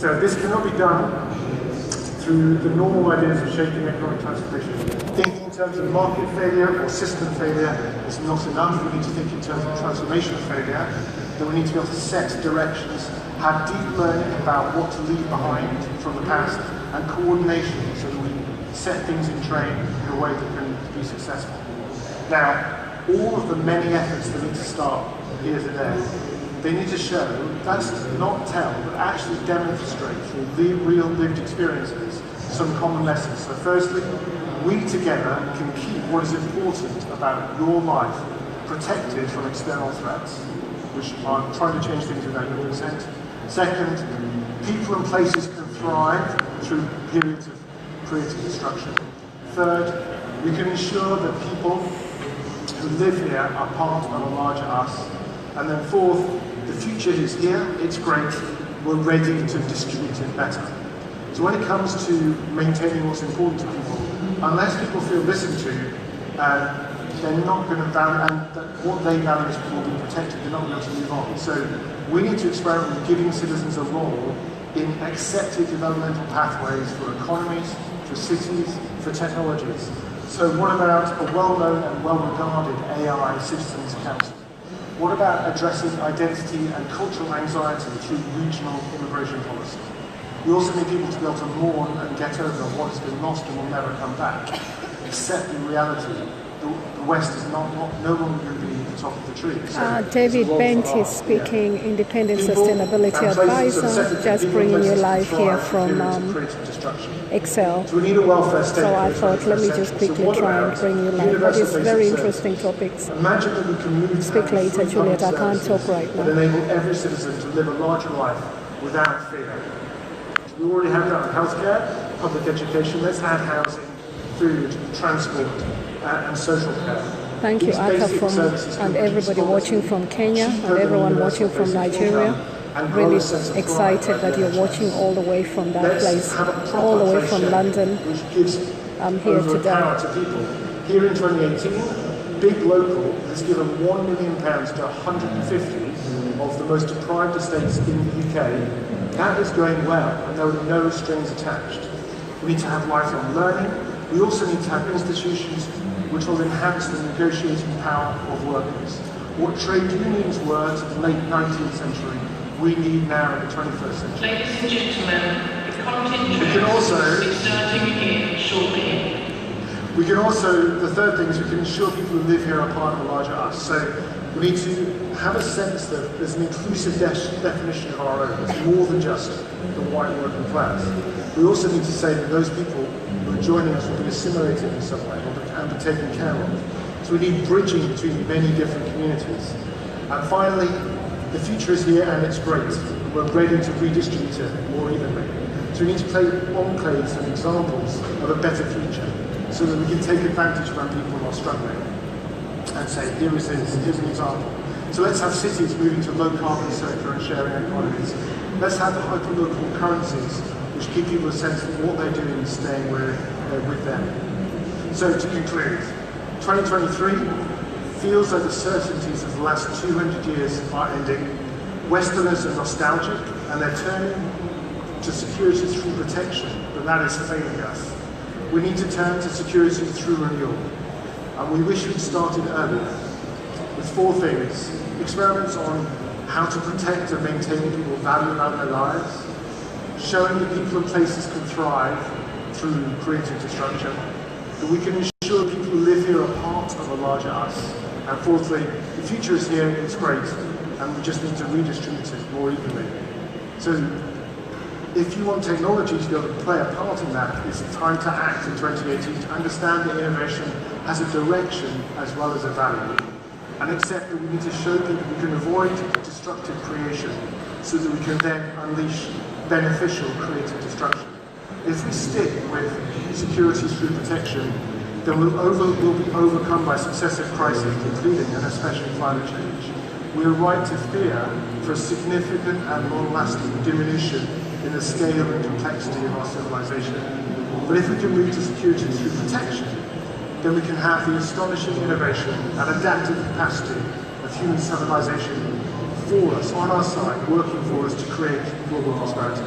So this cannot be done through the normal ideas of shaping economic transformation. Thinking in terms of market failure or system failure is not enough. We need to think in terms of transformational failure, that we need to be able to set directions, have deep learning about what to leave behind from the past, and coordination so that we set things in train in a way that can be successful. Now, all of the many efforts that need to start here today, they need to show, that's not tell, but actually demonstrate through the real lived experiences some common lessons. So firstly, we together can keep what is important about your life protected from external threats, which are trying to change things without your consent. Second, people and places can thrive through periods of creative destruction. Third, we can ensure that people who live here are part of a larger us. And then fourth, the future is here, it's great, we're ready to distribute it better. So when it comes to maintaining what's important to people, unless people feel listened to, they're not going to value, and that what they value is will be protected, they're not going to move on. So we need to experiment with giving citizens a role in accepted developmental pathways for economies, for cities, for technologies. So what about a well-known and well-regarded AI Citizens Council? What about addressing identity and cultural anxiety through regional immigration policy? We also need people to be able to mourn and get over what has been lost and will never come back. Accept the reality. The West is no longer going to be the top of the tree. So David Bent is speaking, independent sustainability advisor, just bringing you live here from Excel. So we need a welfare state. So I thought, let me just quickly try and bring you live. But it's very interesting topics. Imagine that we can move Speak later, Juliet. I can't talk right now. That enable every citizen to live a larger life without fear. We already have that on healthcare, public education. Let's add housing, food, transport, and social care. Thank you, Aka, and everybody watching from Kenya and everyone watching from Nigeria. Really excited that you're watching all the way from that place, all the way from London. I'm here today. Here in 2018, Big Local has given £1 million to 150 of the most deprived estates in the UK. That is going well, and there are no strings attached. We need to have lifelong learning. We also need to have institutions which will enhance the negotiating power of workers. What trade unions were to the late 19th century, we need now in the 21st century. Ladies and gentlemen, the content is starting again shortly. We can also, the third thing is we can ensure people who live here are part of a larger us. So we need to have a sense that there's an inclusive definition of our own. It's more than just the white working class. We also need to say that those people who are joining us will be assimilated in some way and be taken care of. So we need bridging between many different communities. And finally, the future is here and it's great. We're ready to redistribute it more evenly. So we need to play enclaves and examples of a better future so that we can take advantage when people are struggling and say, here's an example. So let's have cities moving to low carbon circular and sharing economies. Let's have hyper-local currencies which give people a sense of what they're doing and staying with them. So to conclude, 2023 feels like the certainties of the last 200 years are ending. Westerners are nostalgic and they're turning to security through protection, but that is failing us. We need to turn to security through renewal. And we wish we'd started earlier with 4 things. Experiments on how to protect and maintain people's value about their lives, showing that people and places can thrive through creative destruction, that we can ensure people who live here are part of a larger us, and fourthly, the future is here, it's great, and we just need to redistribute it more evenly. So if you want technology to be able to play a part in that, it's time to act in 2018 to understand that innovation has a direction as well as a value, and accept that we need to show people we can avoid destructive creation so that we can then unleash beneficial creative destruction. If we stick with security through protection, then we'll be overcome by successive crises, including and especially climate change. We are right to fear for a significant and long-lasting diminution in the scale and complexity of our civilization. But if we can move to security through protection, then we can have the astonishing innovation and adaptive capacity of human civilization for us, on our side, working for us to create global prosperity.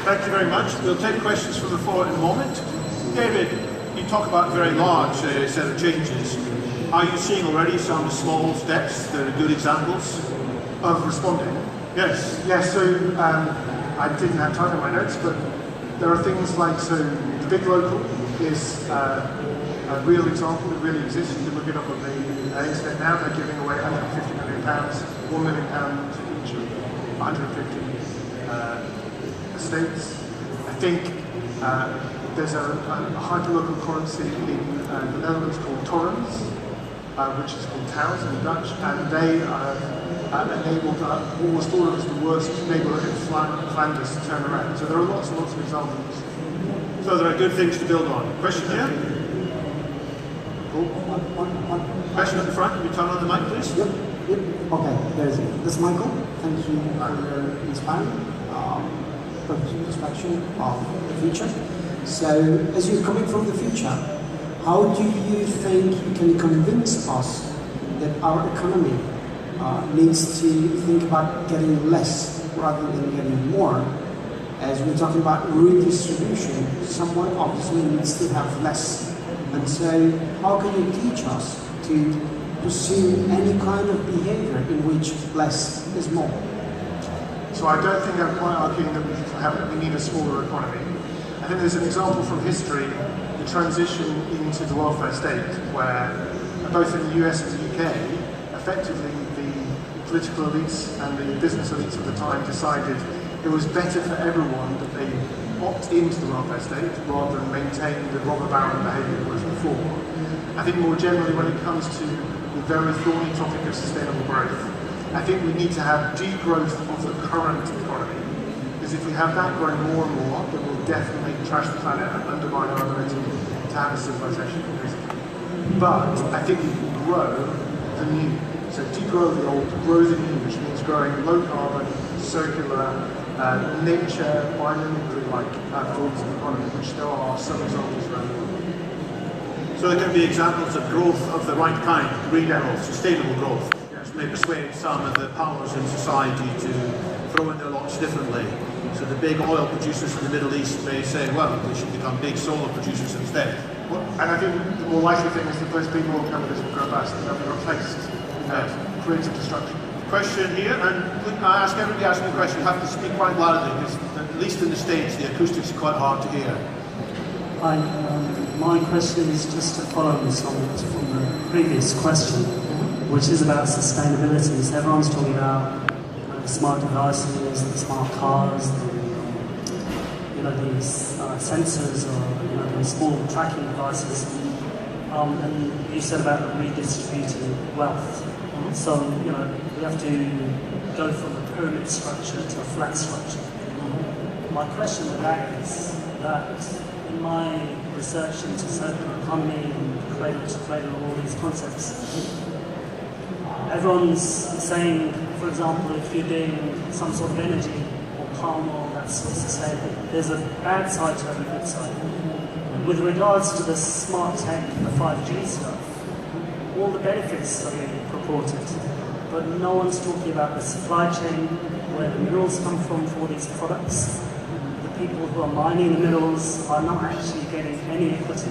Thank you very much. We'll take questions from the floor in a moment. David, you talk about very large set of changes. Are you seeing already some small steps that are good examples of responding? Yes. Yes, so I didn't have time in my notes, but there are things like, so the Big Local is a real example that really exists. You can look it up on the internet now. They're giving away £150 million, £1 million each of 150 estates. I think there's a hyperlocal currency in the Netherlands called torrens, which is called towns in Dutch, and they enabled what was thought of as the worst neighbourhood in Flanders to turn around. So there are lots and lots of examples. So there are good things to build on. Question here? Cool. Question at the front. Can you turn on the mic, please? Yep. Okay, there's it. This is Michael. Thank you for your inspiring perspective of the future. So, as you're coming from the future, how do you think you can convince us that our economy needs to think about getting less rather than getting more? As we're talking about redistribution, someone obviously needs to have less. And so, how can you teach us to pursue any kind of behavior in which less is more? So I don't think I'm quite arguing that we need a smaller economy. I think there's an example from history, the transition into the welfare state, where both in the US and the UK, effectively the political elites and the business elites of the time decided it was better for everyone that they opt into the welfare state rather than maintain the robber baron behaviour that was before. I think more generally when it comes to the very thorny topic of sustainable growth, I think we need to have degrowth of the current economy, because if we have that growing more and more, then we'll definitely trash the planet and undermine our ability to have a civilization. But I think we can grow the new. So degrow the old, grow the new, which means growing low carbon, circular, nature, biomimicry-like forms of economy, which there are some examples around the world. So there can be examples of growth of the right kind, green growth, sustainable growth. May persuade some of the powers in society to throw in their lots differently. So the big oil producers in the Middle East may say, well, we should become big solar producers instead. Well, and I think the more likely thing is that those big oil companies will go bust and they'll be replaced with creative destruction. Question here, and I ask everybody asking a question, you have to speak quite loudly, because at least in the States the acoustics are quite hard to hear. Hi, my question is just to follow this on from the previous question, which is about sustainability. So everyone's talking about the smart devices, the smart cars, these sensors, or these small tracking devices. And you said about redistributing wealth. So we have to go from a pyramid structure to a flat structure. My question with that is that in my research into circular economy and cradle to cradle, all these concepts, everyone's saying, for example, if you're doing some sort of energy or palm oil that's sustainable, there's a bad side to every good side. With regards to the smart tech, the 5G stuff, all the benefits are being purported, but no one's talking about the supply chain, where the minerals come from for all these products. The people who are mining the minerals are not actually getting any equity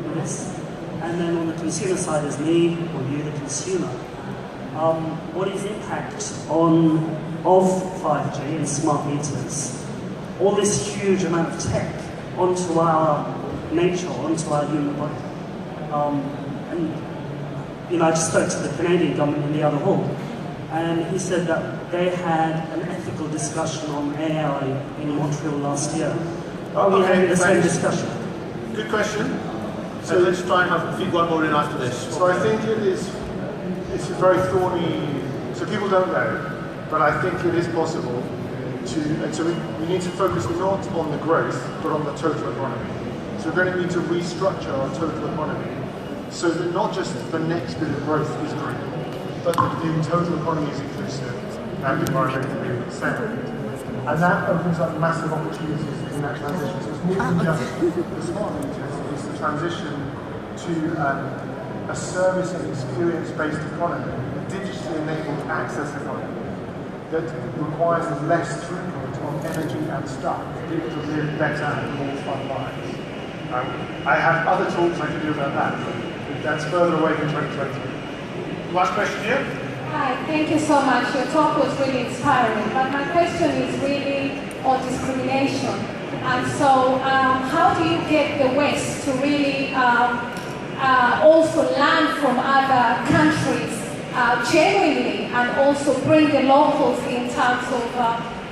in this. And then on the consumer side is me or you, the consumer. What is the impact of 5G and smart meters? All this huge amount of tech onto our nature, onto our human body. And I just spoke to the Canadian government in the other hall, and he said that they had an ethical discussion on AI in Montreal last year. Are we having the same discussion? Good question. So let's try and have feed one more in after this. So I think it's a very thorny, so people don't know, but I think it is possible to, and so we need to focus not on the growth, but on the total economy. So we're going to need to restructure our total economy so that not just the next bit of growth is green, but that the total economy is inclusive and environmentally sound. And that opens up massive opportunities in that transition. So it's more than just the smart meters, it's the transition to a service and experience-based economy, a digitally enabled access economy. that requires less throughput of energy and stuff for people to live better and more fun lives. I have other talks I can do about that, but that's further away from 2020. Last question here. Hi, thank you so much. Your talk was really inspiring, but my question is really on discrimination. And so how do you get the West to really also learn from other countries genuinely, and also bring the locals in terms of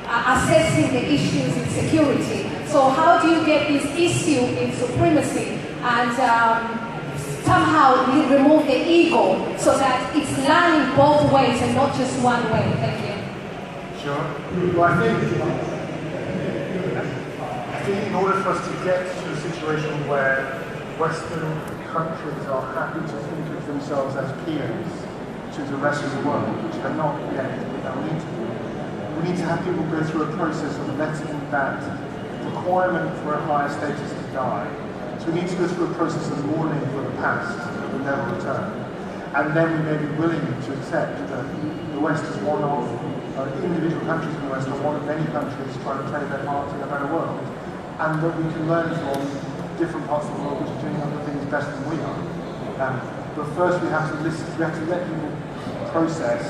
assessing the issues in security? So how do you get this issue in supremacy and somehow remove the ego so that it's learning both ways and not just one way? Thank you. Sure. Well, I think in order for us to get to a situation where Western countries are happy to think of themselves as peers to the rest of the world, which they're not yet, but they'll need to do, we need to have people go through a process of letting that requirement for a higher status to die. So we need to go through a process of mourning for the past that will never return. And then we may be willing to accept that the West is one of individual countries in the West, or one of many countries trying to play their part in a better world. And that we can learn from different parts of the world which are doing other things better than we are. But first we have to listen, we have to let people process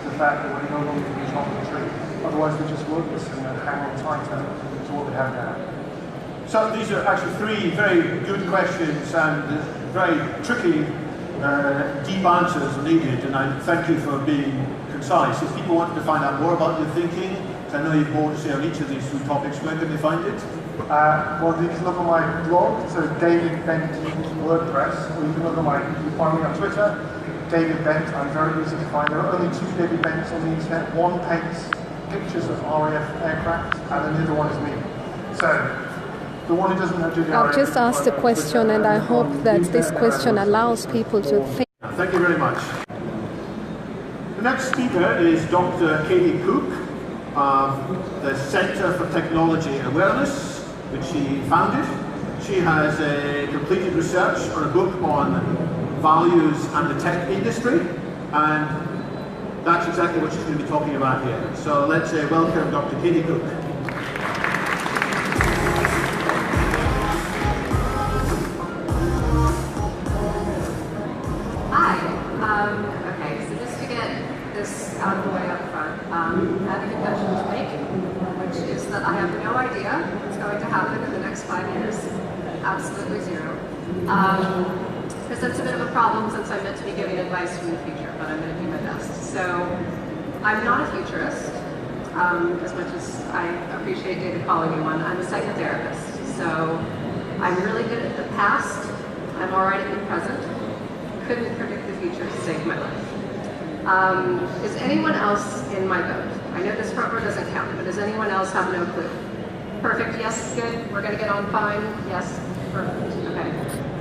the fact that we're no longer in top of the tree. Otherwise we just won't listen and hang on tighter to what we have now. So these are actually three very good questions and very tricky, deep answers are needed, and I thank you for being concise. If people wanted to find out more about your thinking, I know you've more to say on each of these three topics, where can they find it? Well, you can look on my blog, so David Bent WordPress, or you can look on you can find me on Twitter, David Bent. I'm very easy to find. There are only two David Bents on the internet. One paints pictures of RAF aircraft, and the other one is me. So, the one who doesn't have to do the I've just asked a question, and I hope that this question allows people to think. Thank you very much. The next speaker is Dr. Katie Cook of the Center for Technology Awareness, which she founded. She has completed research on a book on values and the tech industry, and that's exactly what she's going to be talking about here. So let's welcome Dr. Katie Cook. Okay, so just to get this out of the way up front, I have a confession to make, which is that I have no idea what's going to happen in the next 5 years. Absolutely zero. Because that's a bit of a problem since I'm meant to be giving advice from the future, but I'm going to do my best. So, I'm not a futurist, as much as I appreciate David calling me one. I'm a psychotherapist. So, I'm really good at the past. I'm alright at the present. Couldn't predict the future to save my life. Is anyone else in my boat? I know this front row doesn't count, but does anyone else have no clue? Perfect, yes, good, we're gonna get on fine, yes, perfect, okay.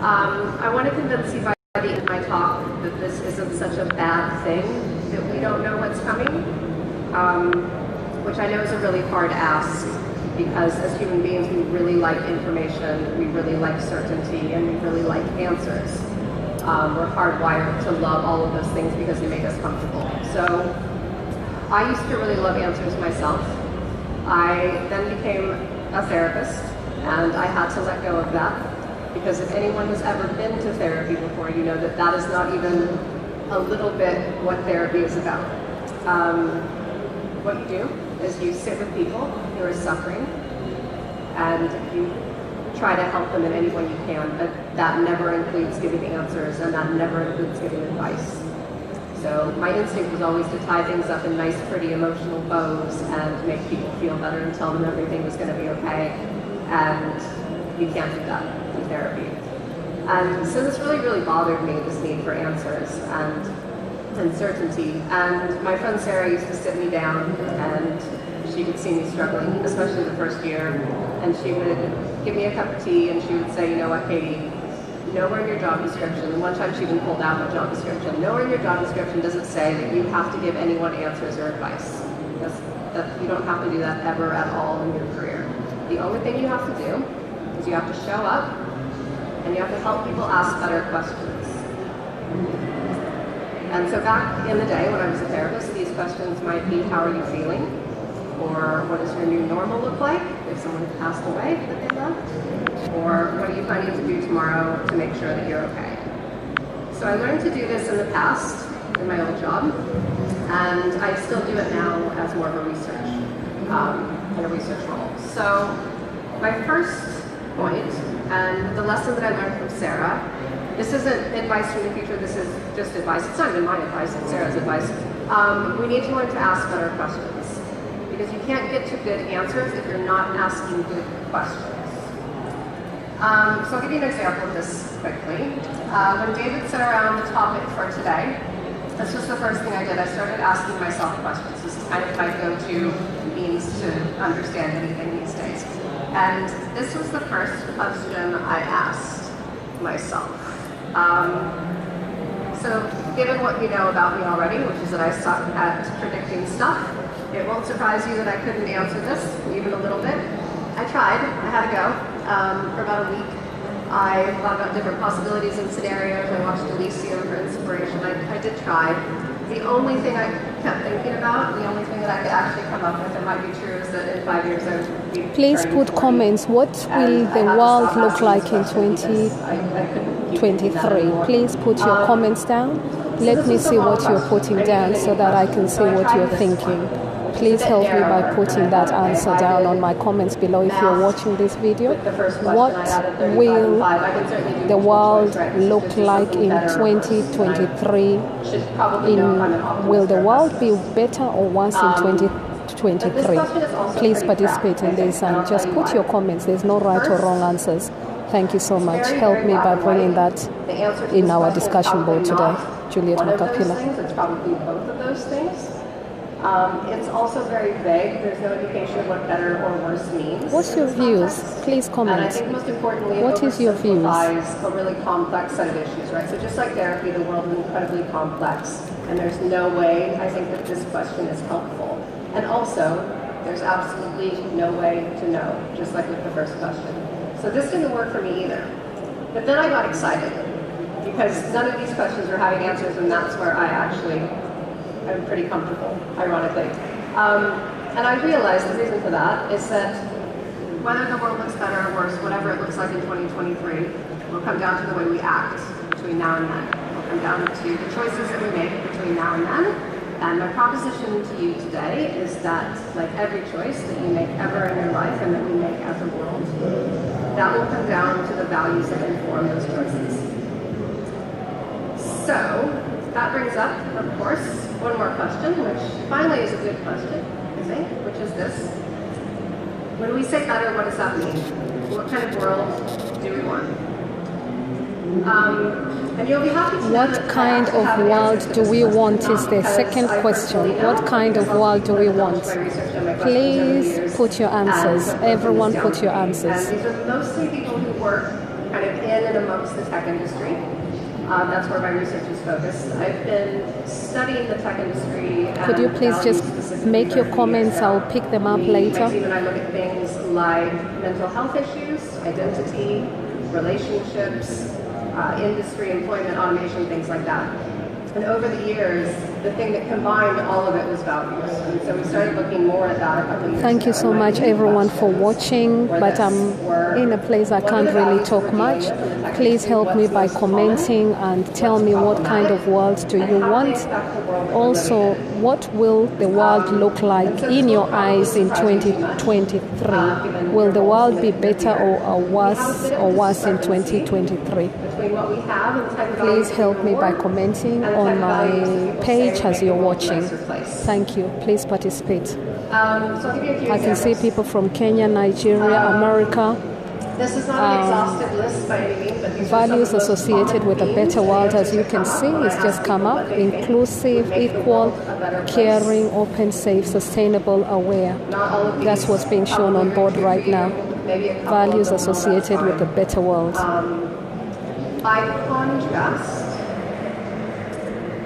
I want to convince you by the end of my talk that this isn't such a bad thing, that we don't know what's coming, which I know is a really hard ask, because as human beings we really like information, we really like certainty, and we really like answers. We're hardwired to love all of those things because they make us comfortable. So I used to really love answers myself. I then became a therapist, and I had to let go of that, because if anyone has ever been to therapy before, you know that that is not even a little bit what therapy is about. What you do is you sit with people who are suffering, and you try to help them in any way you can, but that never includes giving answers, and that never includes giving advice. So my instinct was always to tie things up in nice, pretty emotional bows and make people feel better and tell them everything was going to be okay, and you can't do that in therapy. And so this really, really bothered me, this need for answers and uncertainty. And my friend Sarah used to sit me down, and she could see me struggling, especially the first year, and she would give me a cup of tea, and she would say, you know what, Katie, nowhere in your job description, and one time she even pulled out my job description, nowhere in your job description does it say that you have to give anyone answers or advice. That you don't have to do that ever at all in your career. The only thing you have to do is you have to show up, and you have to help people ask better questions. And so back in the day when I was a therapist, these questions might be, how are you feeling? Or what does your new normal look like if someone has passed away that they loved? Or what are you planning to do tomorrow to make sure that you're okay? So I learned to do this in the past, in my old job, and I still do it now as more of a research, in a research role. So my first point, and the lesson that I learned from Sarah, this isn't advice from the future, this is just advice. It's not even my advice, it's Sarah's advice. We need to learn to ask better questions, because you can't get to good answers if you're not asking good questions. So I'll give you an example of this quickly. When David sent around the topic for today, this was the first thing I did. I started asking myself questions. This is kind of my go-to means to understand anything these days. And this was the first question I asked myself. So given what you know about me already, which is that I suck at predicting stuff, it won't surprise you that I couldn't answer this, even a little bit. I tried. I had a go for about a week. I thought about different possibilities and scenarios. I watched Elysium for inspiration. I did try. The only thing I kept thinking about, the only thing that I could actually come up with that might be true is that in 5 years I would be Please put 40. comments. What will the world look like in 2023? Please put your comments down. Let me see what you're putting down so that I can see what you're thinking. Please help me by putting that answer down on my comments below if you're watching this video. What will the world look like in 2023? Will the world be better or worse in 2023? Please participate in this and just put your comments. There's no right or wrong answers. Thank you so much. Help me by bringing that in our discussion board today. Juliet Makapila. It's probably both of those things. It's also very vague. There's no indication of what better or worse means. What's your views? Please comment. And I think most importantly, what is your views? A really complex set of issues, right? So just like therapy, the world is incredibly complex, and there's no way I think that this question is helpful. And also, there's absolutely no way to know, just like with the first question. So this didn't work for me either. But then I got excited, because none of these questions were having answers, and that's where I'm pretty comfortable, ironically. And I realized the reason for that is that whether the world looks better or worse, whatever it looks like in 2023, will come down to the way we act between now and then. It will come down to the choices that we make between now and then. And my proposition to you today is that, like every choice that you make ever in your life and that we make as a world, that will come down to the values that inform those choices. So, that brings up, of course, one more question, which finally is a good question, I think, which is this. When we say better, what does that mean? What kind of world do we want? And you'll be happy to know what kind of world do we want is the second question. What kind of world do we want? Please put your answers. Everyone put your answers. And these are mostly people who work kind of in and amongst the tech industry. That's where my research is focused. I've been studying the tech industry. Could you please just make your comments? I'll pick them up later. My team and I look at things like mental health issues, identity, relationships, industry, employment, automation, things like that. And over the years, the thing that combined all of it was values. And so we started looking more at that a couple of years ago. Thank you so much, everyone, for watching. But I'm in a place I can't really talk much. Please help me by commenting and tell me what kind of world do you want. Also, what will the world look like in your eyes in 2023? Will the world be better or worse in 2023? Please help me by commenting on my page as you're watching. Thank you. Please participate. I can see people from Kenya, Nigeria, America. This is not an exhaustive list by any means, but these values associated with a better world, as you can see, is just come up: inclusive, equal, caring, open, safe, sustainable, aware. That's what's being shown on board right now. Values associated with a better world. By contrast,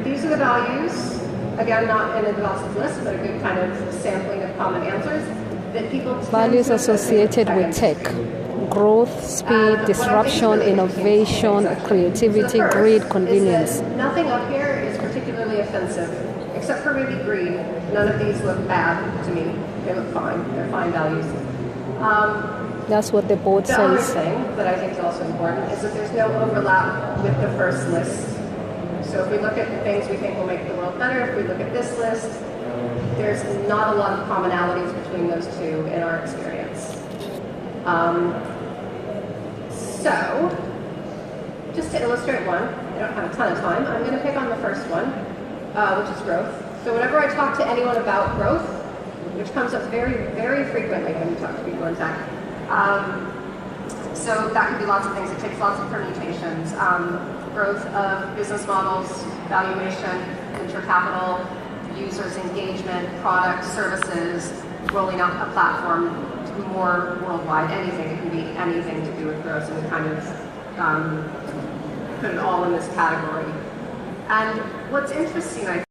these are the values, again, not an exhaustive list, but a good kind of sampling of common answers that people values associated with tech. Growth, speed, disruption, innovation, creativity, greed, convenience. Nothing up here is particularly except for maybe greed, none of these look bad to me. They look fine. They're fine values. That's what the board The other says. thing that I think is also important is that there's no overlap with the first list. So if we look at the things we think will make the world better, if we look at this list, there's not a lot of commonalities between those two in our experience. So, just to illustrate one, I don't have a ton of time, I'm going to pick on the first one, which is growth. So whenever I talk to anyone about growth, which comes up very, very frequently when you talk to people in tech, so that could be lots of things. It takes lots of permutations. Growth of business models, valuation, venture capital, users' engagement, products, services, rolling out a platform more worldwide, anything. It can be anything to do with growth, and we kind of put it all in this category. And what's interesting, I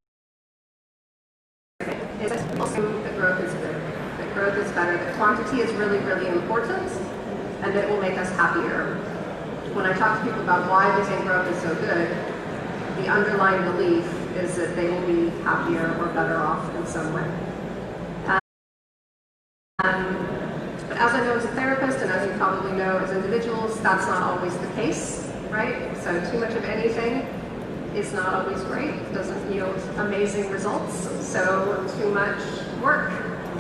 think, is also that growth is good, that growth is better, that quantity is really, really important, and that it will make us happier. When I talk to people about why they think growth is so good, the underlying belief is that they will be happier or better off in some way. But as I know as a therapist, and as you probably know as individuals, that's not always the case, right? So too much of anything is not always great. It doesn't yield amazing results. So too much work.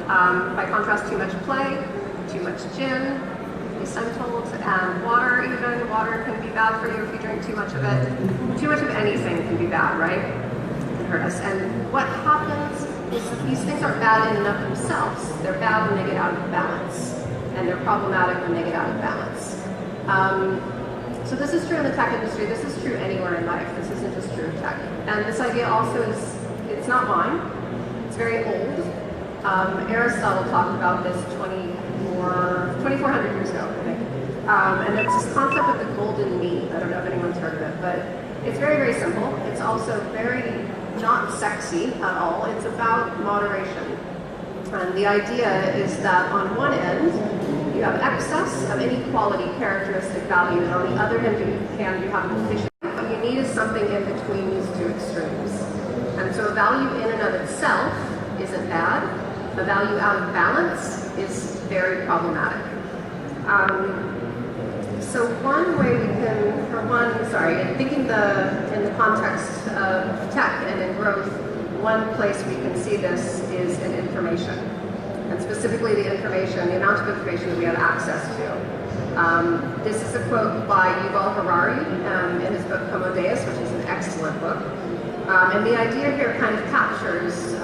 By contrast, too much play, too much gin, essentials, and water even. Water can be bad for you if you drink too much of it. Too much of anything can be bad, right? It can hurt us. And what happens is that these things aren't bad in and of themselves. They're bad when they get out of balance. And they're problematic when they get out of balance. So this is true in the tech industry. This is true anywhere in life. This isn't just true of tech. And this idea also is, it's not mine. It's very old. Aristotle talked about this 2,400 years ago, I think. And it's this concept of the golden mean. I don't know if anyone's heard of it, but it's very, very simple. It's also very not sexy at all. It's about moderation. And the idea is that on one end, you have excess of any quality, characteristic, value, and on the other hand, you have deficiency. What you need is something in between these two extremes. And so a value in and of itself isn't bad. A value out of balance is very problematic. So one way we can, thinking in the context of tech and in growth, one place we can see this is in information. And specifically the amount of information that we have access to. This is a quote by Yuval Harari in his book Homo Deus, which is an excellent book. And the idea here kind of captures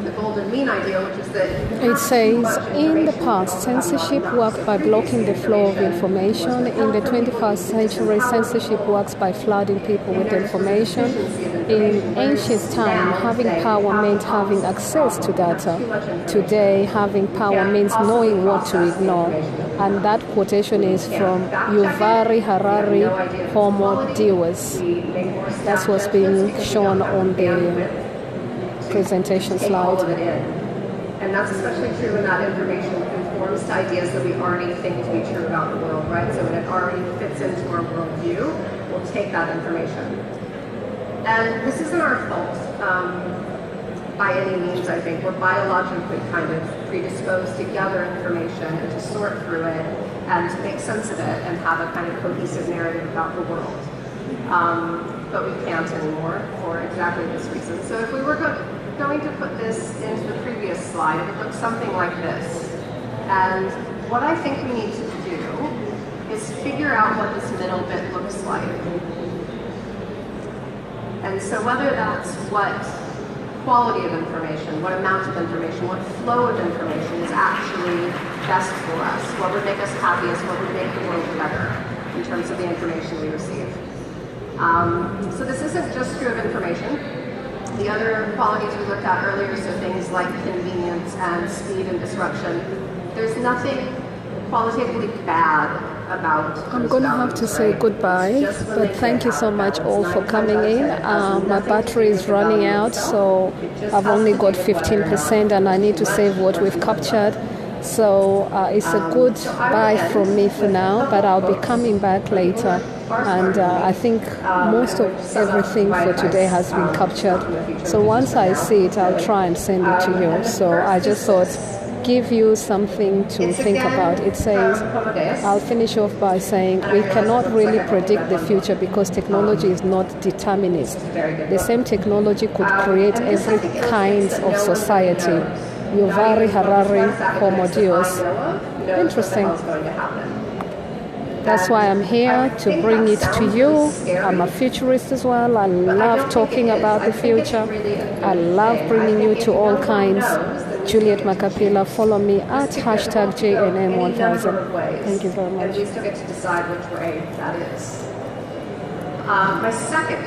the golden mean idea, which is that it says, in the past, censorship worked by blocking the flow of information. In the 21st century, censorship works by flooding people with information. In ancient time, having power meant having access to data. Today, having power means knowing what to ignore. And that quotation is from Yuval Harari, Homo Deus. That's what's being shown on the presentation slide. And that's especially true when that information conforms to ideas that we already think to be true about the world, right? So when it already fits into our worldview, we'll take that information. And this isn't our fault by any means, I think. We're biologically kind of predisposed to gather information and to sort through it and to make sense of it and have a kind of cohesive narrative about the world. But we can't anymore for exactly this reason. So if we were going to put this into the previous slide, it would look something like this. And what I think we need to do is figure out what this middle bit looks like. And so whether that's what quality of information, what amount of information, what flow of information is actually best for us, what would make us happiest, what would make the world better in terms of the information we receive. So this isn't just true of information. The other qualities we looked at earlier, so things like convenience and speed and disruption, there's nothing qualitatively bad about I'm going to have to say goodbye, but thank you so much all for coming in. My battery is running out, so I've only got 15% and I need to save what we've captured. So it's a good bye from me for now, but I'll be coming back later. And I think most of everything for today has been captured. So once I see it, I'll try and send it to you. So I just thought, give you something to think about. It says, I'll finish off by saying, we cannot really predict the future because technology is not determinist. The same technology could create every kind of society. Yuval Harari, Homo Deus. Interesting. That's why I'm here, to bring it to you. I'm a futurist as well. I love talking about the future. I love bringing you to all kinds. Juliet Macapila, follow me at hashtag JNM1000. Thank you very much. And we still get to decide which way that is.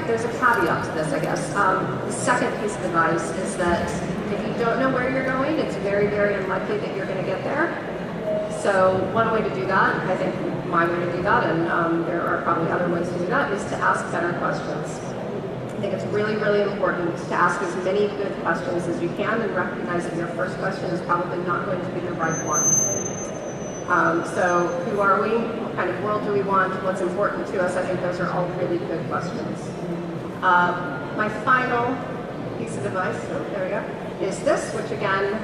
There's a caveat to this, I guess. The second piece of advice is that if you don't know where you're going, it's very, very unlikely that you're going to get there. So one way to do that, I think my way to do that, and there are probably other ways to do that, is to ask better questions. I think it's really, really important to ask as many good questions as you can and recognize that your first question is probably not going to be the right one. So who are we? What kind of world do we want? What's important to us? I think those are all really good questions. My final piece of advice, there we go, is this, which again,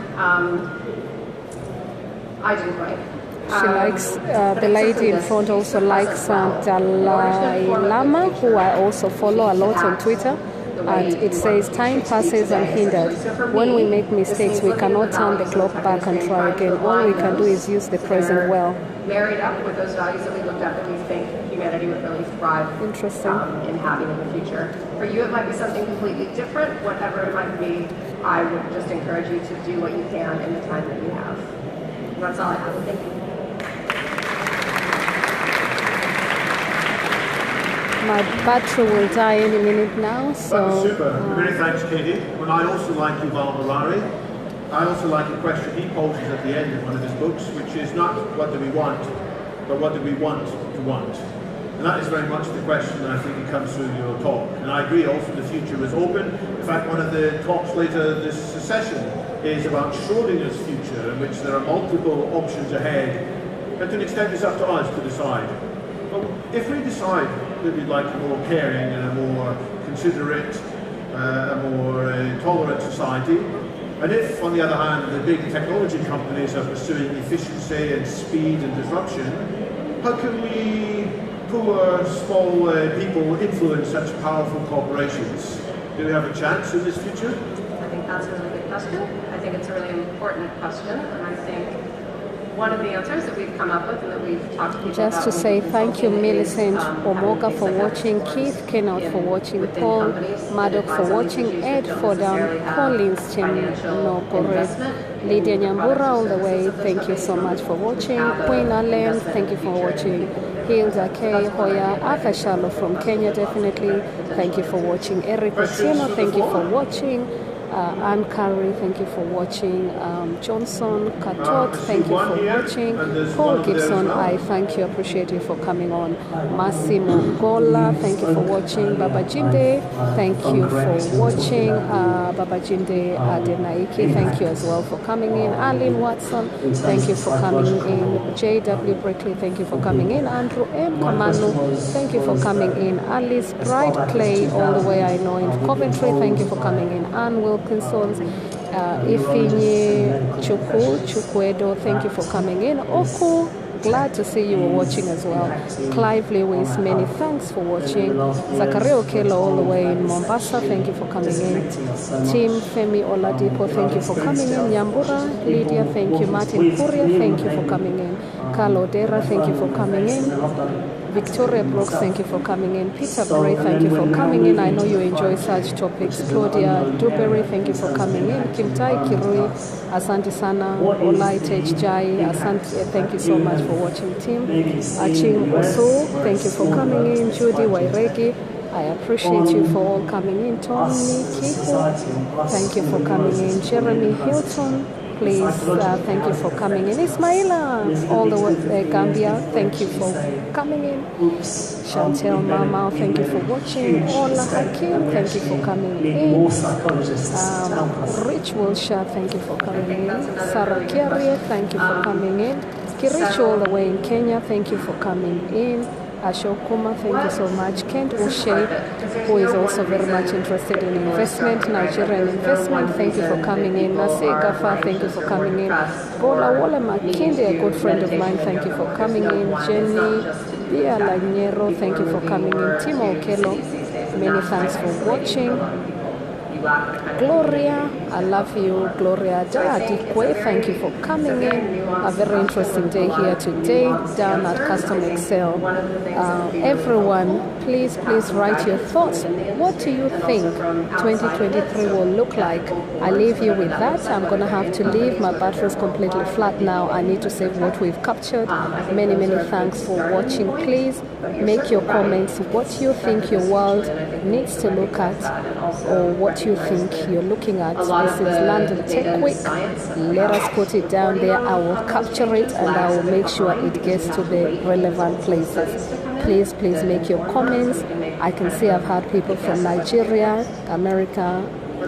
I didn't write. She likes, the lady in front also likes Dalai Lama, who I also follow a lot on Twitter. And it says, time passes unhindered. When we make mistakes, we cannot turn the clock back and try again. All we can do is use the present well. Married up with those values that we looked at that we think humanity would really thrive in having in the future. For you, it might be something completely different. Whatever it might be, I would just encourage you to do what you can in the time that you have. And that's all I have. Thank you. My battery will die any minute now, so... Well, super. Many thanks, Katie. Well, I also like Yuval Harari. I also like a question he poses at the end of one of his books, which is not what do we want, but what do we want to want. And that is very much the question I think it comes through your talk. And I agree also the future is open. In fact, one of the talks later this session is about Schrodinger's future, in which there are multiple options ahead. And to an extent it's up to us to decide. Well, if we decide that we'd like a more caring and a more considerate, a more tolerant society, and if, on the other hand, the big technology companies are pursuing efficiency and speed and disruption, how can we poor, small people influence such powerful corporations? Do we have a chance in this future? I think that's a really good question. I think it's a really important question, and I think one of the answers that we've come up with and that we've talked to people just about to say thank you, Millicent Omoka, for watching, Keith Kennard for watching, Paul Maddock for watching, Ed Fordham, Collins Chenogore, Lydia Nyambura all the way, thank you so much for watching, Queen Allen, thank you for watching, Hilda K. Hoya, Arthur Shallow from Kenya, definitely, thank you for watching, Eric Otieno, thank you for watching, Anne Curry, thank you for watching. Johnson Katot, thank you for watching. Paul Gibson, I thank you, appreciate you for coming on. Massimo Gola, thank you for watching. Baba Jinde, thank you for watching. Baba Jinde Adenaiki, thank you as well for coming in. Arlene Watson, thank you for coming in. J.W. Brickley, thank you for coming in. Andrew M. Kamanu, thank you for coming in. Alice Bright Clay, all the way I know in Coventry, thank you for coming in. Anne Wilkinson, Ifinye Chukwedo, thank you for coming in. Oku, glad to see you were watching as well. Clive Lewis, many thanks for watching. Zakaria Okelo all the way in Mombasa, thank you for coming in. Team Femi Oladipo, thank you for coming in. Nyambura, Lydia, thank you. Martin Kuria, thank you for coming in. Carl Odera, thank you for coming in. Victoria Brooks, thank you for coming in. Peter Bray, thank you for coming in. I know you enjoy such topics. Claudia Duberry, thank you for coming in. Kimtai Kirui, Asante Sana, Olaite Jai, Asante, thank you so much for watching, team. Aching Osu, thank you for coming in. Judy Wairegi, I appreciate you for all coming in. Tony Kiku, thank you for coming in. Jeremy Hilton, please, thank you for coming in. Ismaila, all the way Gambia, thank you for coming in. Chantel Mama, thank you for watching. Ola Hakim, thank you for coming in. Rich Wilshire, thank you for coming in. Sarah Kiarie, thank you for coming in. Kiricho, all the way in Kenya, thank you for coming in. Ashok Kumar, thank you so much. Kent O'Shea, who is also very much interested in investment, Nigerian investment, thank you for coming in. Nasi Gafa, thank you for coming in. Bola Wala Makinde, a good friend of mine, thank you for coming in. Jenny Bia Lagnyero, thank you for coming in. Timo Okelo, many thanks for watching. Gloria, I love you. Gloria Adikwe, thank you for coming in. A very interesting day here today down at Custom Excel. Everyone, please write your thoughts. What do you think 2023 will look like? I leave you with that. I'm going to have to leave. My battery is completely flat now. I need to save what we've captured. Many thanks for watching. Please make your comments. What you think your world needs to look at, or what you think you're looking at. This is London Tech Week. Let us put it down there. I will capture it and I will make sure it gets to the relevant places. Please make your comments. I can see I've had people from Nigeria, America,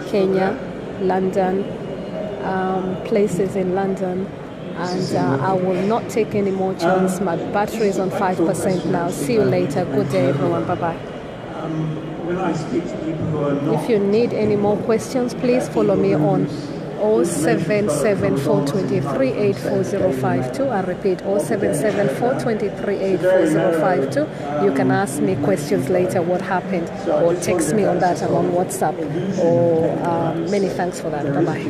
Kenya, London, places in London, and I will not take any more chance. My battery is on 5% now. See you later. Good day, everyone. Bye-bye. When I speak to people who are not... If you need any more questions, please follow me on 077-423-84052. I repeat, 077-423-84052. You can ask me questions later, what happened, or text me on that. I'm on WhatsApp. Or many thanks for that. Bye-bye.